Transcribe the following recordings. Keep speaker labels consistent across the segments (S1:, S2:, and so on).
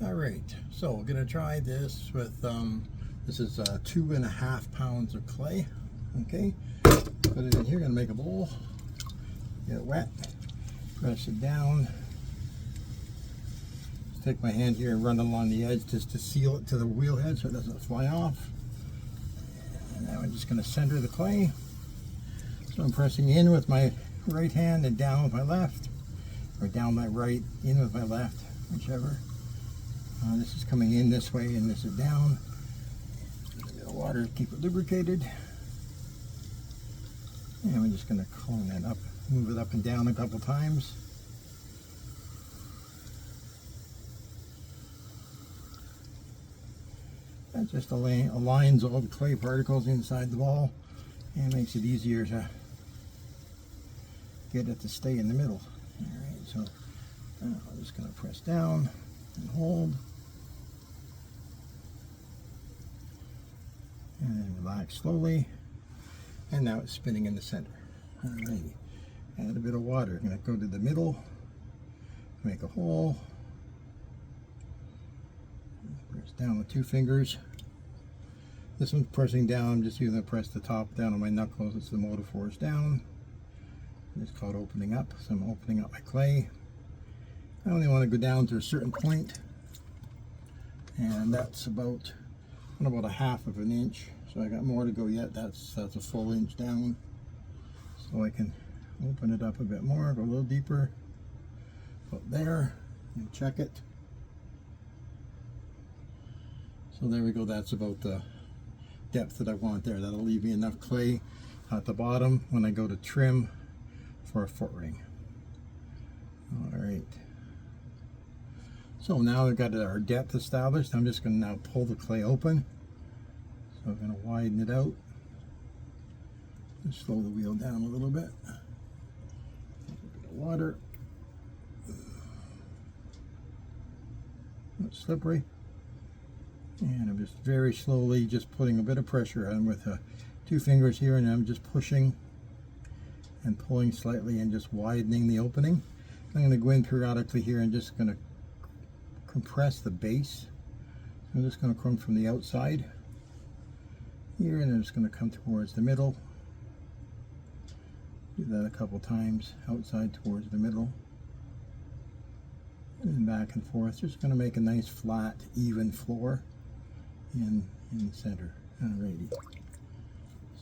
S1: All right, so we're gonna try this with this is 2.5 pounds of clay. Okay, put it in here. Gonna make a bowl. Get it wet. Press it down. Just take my hand here and run along the edge just to seal it to the wheel head so it doesn't fly off. And now I'm just gonna center the clay. So I'm pressing in with my right hand and down with my left, or down my right, in with my left, whichever. This is coming in this way and this is down. A bit of water to keep it lubricated. And we're just going to cone that up, move it up and down a couple times. That just aligns all the clay particles inside the ball and makes it easier to get it to stay in the middle. Alright, so I'm just going to press down and hold. And then relax slowly. And now it's spinning in the center. Alrighty. Add a bit of water. I'm going to go to the middle, make a hole. Press down with 2 fingers. This one's pressing down. I'm just going to press the top down on my knuckles. It's the motor force down. It's called opening up. So I'm opening up my clay. I only want to go down to a certain point, and that's about a 1/2 inch. So I got more to go yet. That's a full inch down. So I can open it up a bit more, go a little deeper. About there, and check it. So there we go. That's about the depth that I want there. That'll leave me enough clay at the bottom when I go to trim for a foot ring. All right. So now we've got our depth established. I'm just going to now pull the clay open. So I'm going to widen it out. Just slow the wheel down a little bit. A bit of water. It's slippery. And I'm just very slowly just putting a bit of pressure on with 2 fingers here, and I'm just pushing and pulling slightly and just widening the opening. I'm going to go in periodically here and just going to compress the base. So I'm just going to come from the outside here, and I'm just going to come towards the middle. Do that a couple times, outside towards the middle, and then back and forth. Just going to make a nice flat, even floor in the center. Alrighty.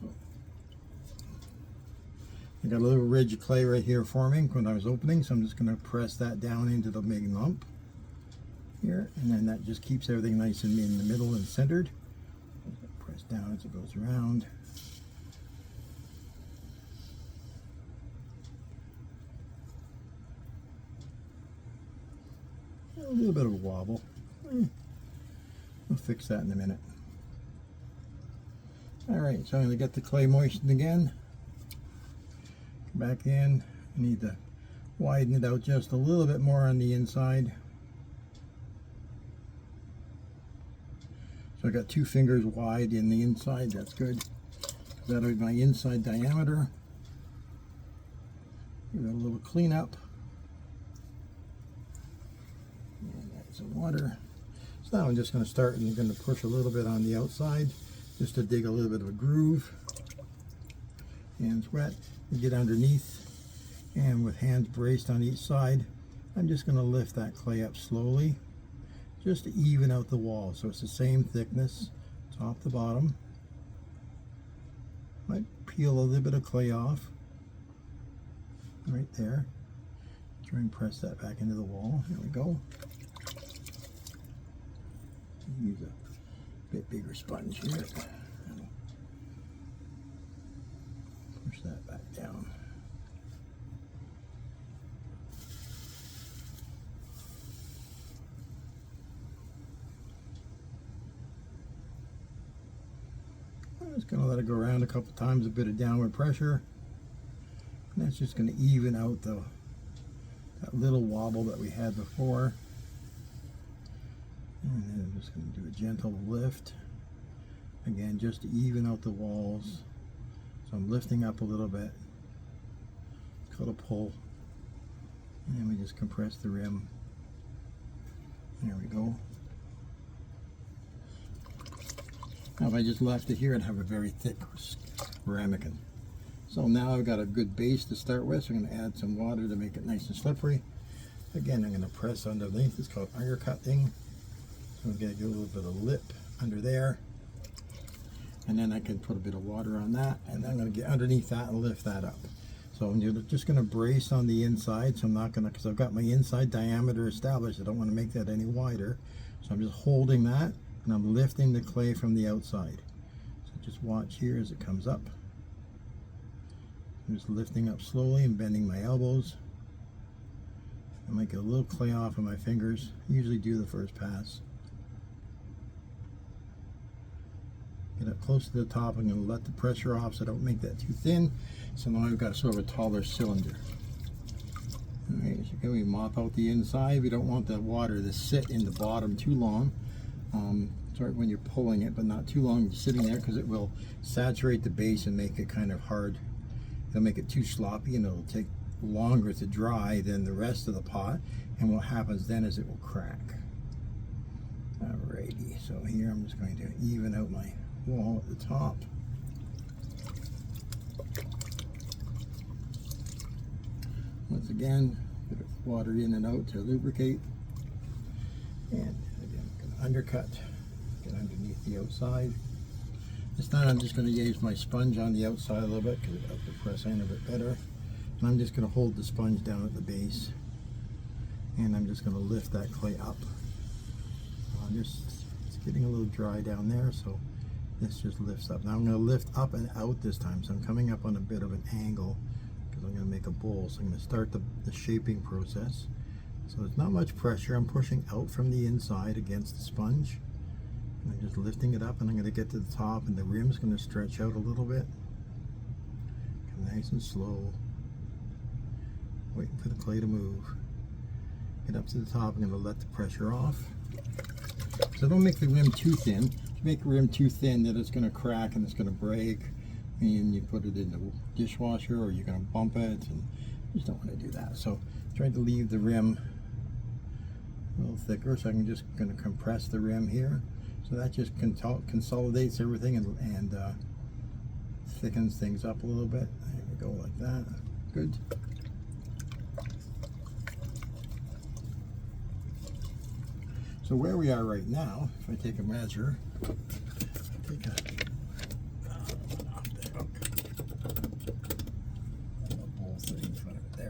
S1: So I got a little ridge of clay right here forming when I was opening, so I'm just going to press that down into the big lump here, and then that just keeps everything nice and in the middle and centered. Press down as it goes around. A little bit of a wobble. We'll fix that in a minute. Alright, so I'm going to get the clay moistened again. Come back in. I need to widen it out just a little bit more on the inside. So I got 2 fingers wide in the inside. That's good. That'll be my inside diameter. Give it a little cleanup. And add some water. So now I'm just going to start, and I'm going to push a little bit on the outside just to dig a little bit of a groove. Hands wet. And get underneath, and with hands braced on each side, I'm just going to lift that clay up slowly just to even out the wall, so it's the same thickness top to bottom. Might peel a little bit of clay off right there. Try and press that back into the wall. Here we go. Use a bit bigger sponge here. Push that back down. I'm just going to let it go around a couple times, a bit of downward pressure. And that's just going to even out that little wobble that we had before. And then I'm just going to do a gentle lift. Again, just to even out the walls. So I'm lifting up a little bit. It's called a pull. And then we just compress the rim. There we go. Now if I just left it here, I'd have a very thick ramekin. So now I've got a good base to start with, so I'm going to add some water to make it nice and slippery. Again, I'm going to press underneath. It's called undercutting. So I'm going to get a little bit of lip under there. And then I can put a bit of water on that, and I'm going to get underneath that and lift that up. So I'm just going to brace on the inside, so I'm not going to, because I've got my inside diameter established, I don't want to make that any wider. So I'm just holding that, and I'm lifting the clay from the outside. So just watch here as it comes up. I'm just lifting up slowly and bending my elbows. I might get a little clay off of my fingers. I usually do the first pass. Get up close to the top. I'm going to let the pressure off so I don't make that too thin. So now I've got sort of a taller cylinder. Alright, so again, we mop out the inside. We don't want the water to sit in the bottom too long. Sorry when you're pulling it, but not too long sitting there, because it will saturate the base and make it kind of hard. It'll make it too sloppy, and it'll take longer to dry than the rest of the pot. And what happens then is it will crack. Alrighty, so here I'm just going to even out my wall at the top. Once again, bit of water in and out to lubricate. And again, I'm going to undercut, get underneath the outside. This time I'm just going to use my sponge on the outside a little bit because it helps to press in a bit better. And I'm just going to hold the sponge down at the base. And I'm just going to lift that clay up. It's getting a little dry down there, so this just lifts up. Now I'm going to lift up and out this time, so I'm coming up on a bit of an angle because I'm going to make a bowl. So I'm going to start the shaping process. So there's not much pressure. I'm pushing out from the inside against the sponge. And I'm just lifting it up, and I'm going to get to the top, and the rim's going to stretch out a little bit. Come nice and slow. Waiting for the clay to move. Get up to the top. I'm going to let the pressure off. So don't make the rim too thin. If you make the rim too thin, then it's going to crack and it's going to break. And you put it in the dishwasher, or you're going to bump it, and you just don't want to do that. So try to leave the rim a little thicker, so I'm just going to compress the rim here. So that just consolidates everything and thickens things up a little bit. There we go, like that. Good. So where we are right now, if I take a measure, there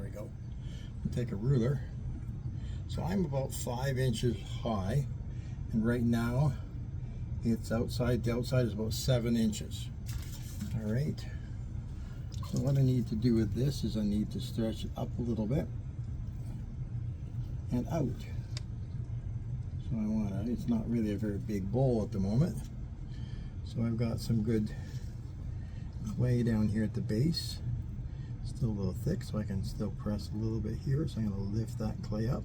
S1: we go. Take a ruler. So I'm about 5 inches high, and right now it's outside. The outside is about 7 inches. All right. So what I need to do with this is I need to stretch it up a little bit and out. So I want to, it's not really a very big bowl at the moment. So I've got some good clay down here at the base. Still a little thick, so I can still press a little bit here. So I'm going to lift that clay up.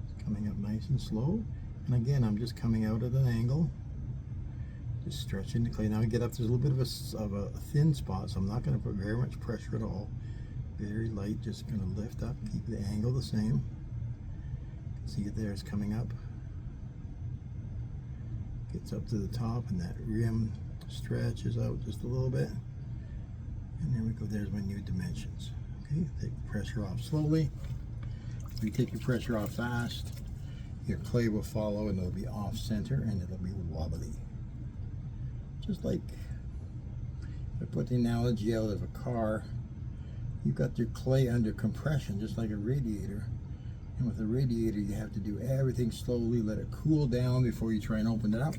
S1: It's coming up nice and slow. And again, I'm just coming out at an angle. Just stretching the clay. Now I get up, there's a little bit of a thin spot, so I'm not going to put very much pressure at all. Very light, just going to lift up, keep the angle the same. See it there, it's coming up. Gets up to the top, and that rim stretches out just a little bit. And there we go, there's my new dimensions. Okay, take the pressure off slowly. If you take your pressure off fast, your clay will follow, and it'll be off center, and it'll be wobbly. Just like, if I put the analogy out of a car, you've got your clay under compression, just like a radiator. And with a radiator, you have to do everything slowly, let it cool down before you try and open it up.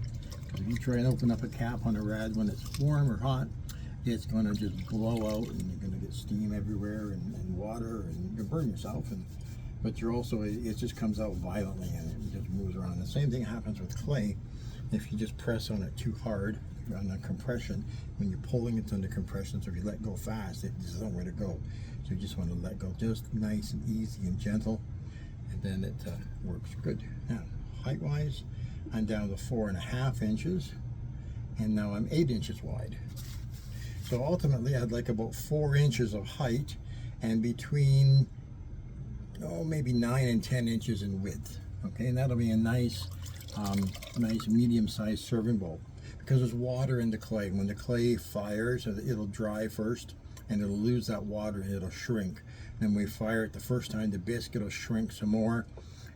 S1: Because if you try and open up a cap on a rad when it's warm or hot, it's going to just blow out, and you're going to get steam everywhere and water, and you can burn yourself. But you're also, it just comes out violently, and it just moves around. The same thing happens with clay. If you just press on it too hard, on the compression, when you're pulling, it's under compression, so if you let go fast, it just nowhere to go. So you just want to let go just nice and easy and gentle, and then it works good. Now, height-wise, I'm down to 4.5 inches, and now I'm 8 inches wide. So ultimately, I'd like about 4 inches of height, and between, maybe 9 and 10 inches in width. Okay, and that'll be a nice, nice medium-sized serving bowl. Because there's water in the clay. When the clay fires, it'll dry first, and it'll lose that water and it'll shrink. Then we fire it the first time, the biscuit will shrink some more,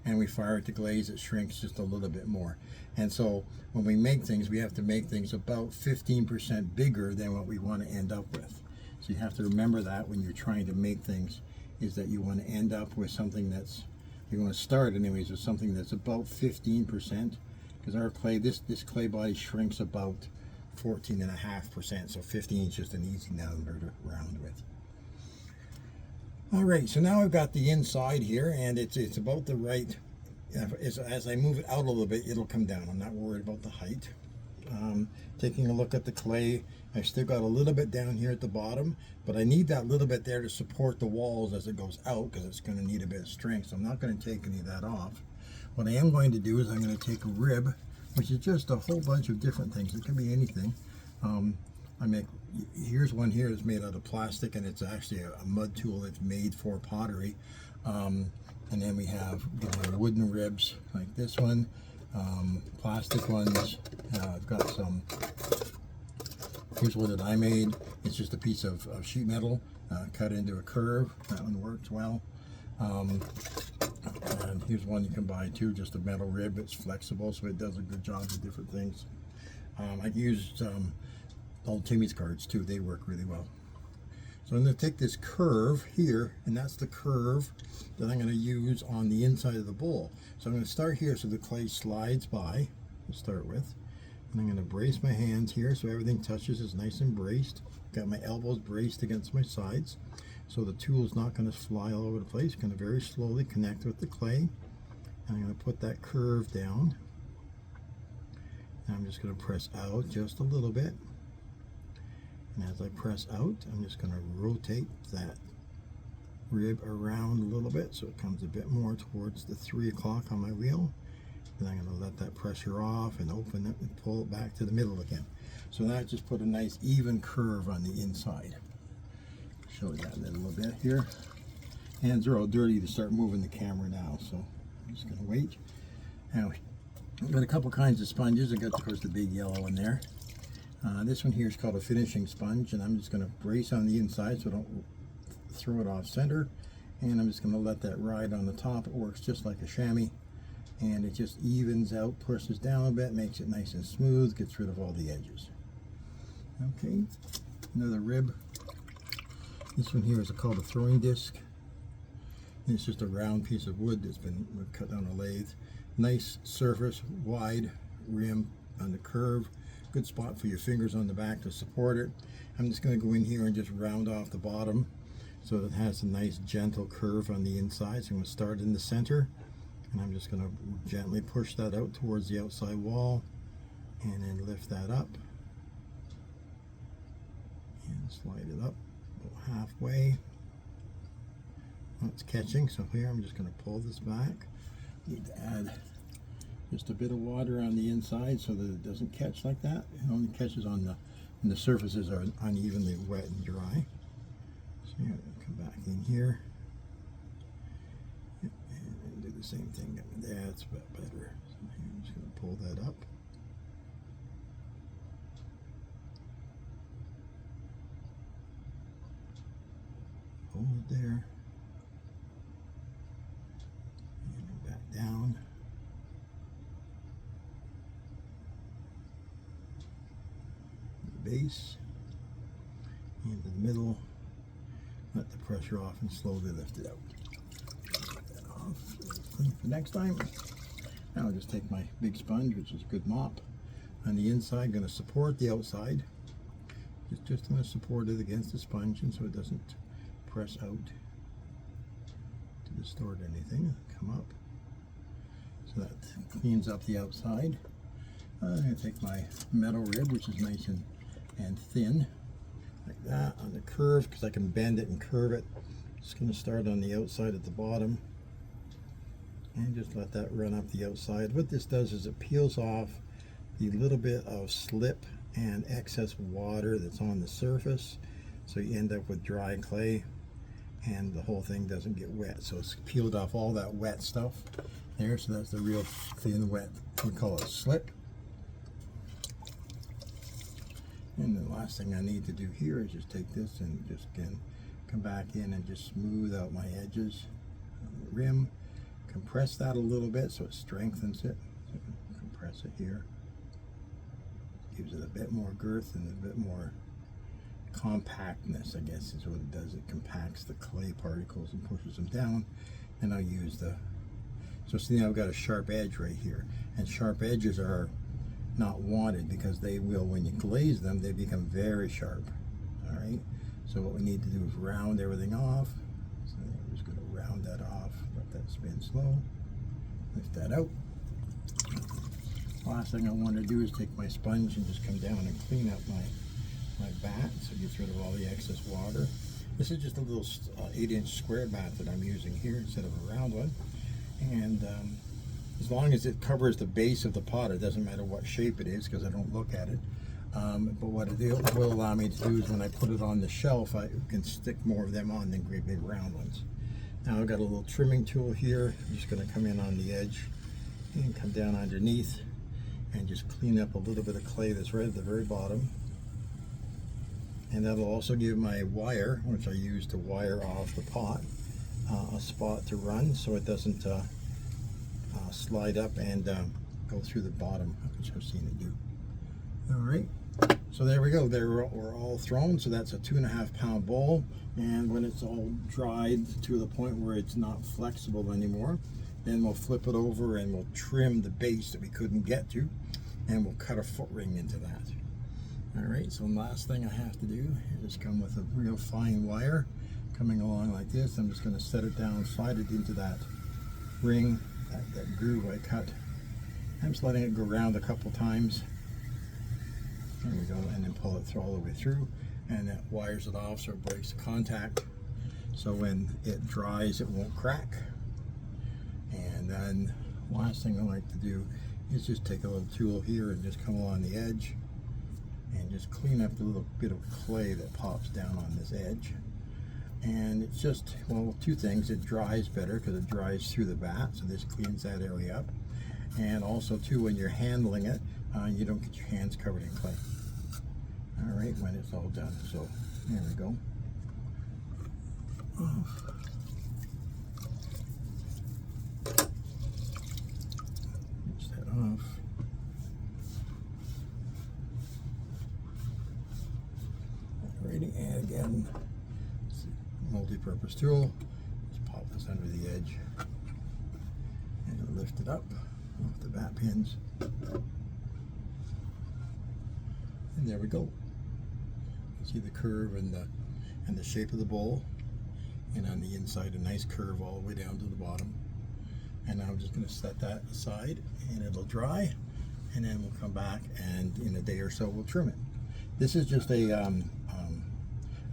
S1: and we fire it to glaze, it shrinks just a little bit more. And so when we make things, we have to make things about 15% bigger than what we want to end up with. So you have to remember that when you're trying to make things, is that you want to end up with something that's, you want to start anyways with something that's about 15%, because our clay, this clay body shrinks about 14.5%, so 15 is just an easy number to round with. All right, so now I've got the inside here, and it's about the right, as I move it out a little bit, it'll come down. I'm not worried about the height. Taking a look at the clay, I've still got a little bit down here at the bottom, but I need that little bit there to support the walls as it goes out, because it's going to need a bit of strength, so I'm not going to take any of that off. What I am going to do is I'm going to take a rib, which is just a whole bunch of different things. It can be anything. Here's one here that's made out of plastic, and it's actually a mud tool that's made for pottery. And then we have wooden ribs like this one, plastic ones. I've got some, here's one that I made. It's just a piece of sheet metal cut into a curve. That one works well. And here's one you can buy too, just a metal rib. It's flexible, so it does a good job with different things. I used old Timmy's cards too. They work really well. So I'm going to take this curve here, and that's the curve that I'm going to use on the inside of the bowl. So I'm going to start here so the clay slides by to start with. And I'm going to brace my hands here so everything touches, is nice and braced. Got my elbows braced against my sides, so the tool is not going to fly all over the place. Going to very slowly connect with the clay. And I'm going to put that curve down. And I'm just going to press out just a little bit. And as I press out, I'm just going to rotate that rib around a little bit so it comes a bit more towards the 3 o'clock on my wheel. Then I'm going to let that pressure off and open it and pull it back to the middle again. So that just put a nice even curve on the inside. Show you that in a little bit here. Hands are all dirty to start moving the camera now, so I'm just going to wait. Now, I've got a couple kinds of sponges. I got, of course, the big yellow one there. This one here is called a finishing sponge, and I'm just going to brace on the inside so I don't throw it off center. And I'm just going to let that ride on the top. It works just like a chamois, and it just evens out, pushes down a bit, makes it nice and smooth, gets rid of all the edges. Okay, another rib. This one here is called a throwing disc. And it's just a round piece of wood that's been cut on a lathe. Nice surface, wide rim on the curve. Good spot for your fingers on the back to support it. I'm just going to go in here and just round off the bottom so that it has a nice gentle curve on the inside. So I'm going to start in the center, and I'm just going to gently push that out towards the outside wall, and then lift that up and slide it up about halfway. Well, it's catching, so here I'm just going to pull this back. Need to add just a bit of water on the inside so that it doesn't catch like that. It only catches on when the surfaces are unevenly wet and dry. So I'm going to come back in here and do the same thing. That's better. So I'm just going to pull that up. Hold it there. And back down. Base into the middle, let the pressure off and slowly lift it out. Take that off for next time. Now I'll just take my big sponge, which is a good mop, on the inside. Going to support the outside, just going to support it against the sponge, and so it doesn't press out to distort anything. Come up, so that cleans up the outside. I'm going to take my metal rib, which is nice and thin, like that, on the curve, because I can bend it and curve it. Just going to start on the outside at the bottom and just let that run up the outside. What this does is it peels off the little bit of slip and excess water that's on the surface, so you end up with dry clay and the whole thing doesn't get wet. So it's peeled off all that wet stuff, there, so that's the real clean wet, we call it slip. And the last thing I need to do here is just take this and just again come back in and just smooth out my edges on the rim, compress that a little bit so it strengthens it. So compress it here, gives it a bit more girth and a bit more compactness, I guess is what it does. It compacts the clay particles and pushes them down. And I'll use the, so see now I've got a sharp edge right here, and sharp edges are not wanted because they will, when you glaze them, they become very sharp. All right, so what we need to do is round everything off. So I'm just going to round that off, let that spin slow, lift that out. Last thing I want to do is take my sponge and just come down and clean up my bat, so it gets rid of all the excess water. This is just a little 8-inch square bat that I'm using here instead of a round one, and as long as it covers the base of the pot, it doesn't matter what shape it is because I don't look at it. But what it will allow me to do is when I put it on the shelf, I can stick more of them on than great big round ones. Now I've got a little trimming tool here. I'm just going to come in on the edge and come down underneath and just clean up a little bit of clay that's right at the very bottom. And that'll also give my wire, which I use to wire off the pot, a spot to run so it doesn't slide up and go through the bottom, which I've seen it do. All right, so there we go. We're all thrown. So that's a 2.5 pound bowl, and when it's all dried to the point where it's not flexible anymore, then we'll flip it over and we'll trim the base that we couldn't get to, and we'll cut a foot ring into that. All right, so the last thing I have to do is come with a real fine wire coming along like this. I'm just going to set it down, slide it into that ring, that groove I cut. I'm just letting it go around a couple times. There we go, and then pull it through all the way through, and that wires it off so it breaks the contact. So when it dries, it won't crack. And then last thing I like to do is just take a little tool here and just come along the edge and just clean up the little bit of clay that pops down on this edge. And it's just, well, two things. It dries better because it dries through the vat, so this cleans that area up. And also too, when you're handling it, you don't get your hands covered in clay. All right, when it's all done. So there we go. Rinse that off. Alrighty, and again, multi-purpose tool. Just pop this under the edge and lift it up off the bat pins. And there we go. You see the curve and the shape of the bowl, and on the inside a nice curve all the way down to the bottom. And I'm just going to set that aside and it'll dry, and then we'll come back and in a day or so we'll trim it. This is just a I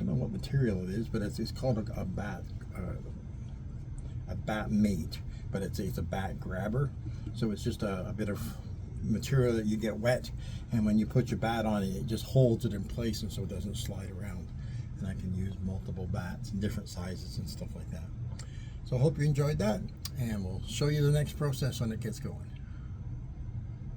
S1: don't know what material it is, but it's called a bat mate, but it's a bat grabber. So it's just a bit of material that you get wet, and when you put your bat on it, it just holds it in place, and so it doesn't slide around. And I can use multiple bats in different sizes and stuff like that. So I hope you enjoyed that, and we'll show you the next process when it gets going.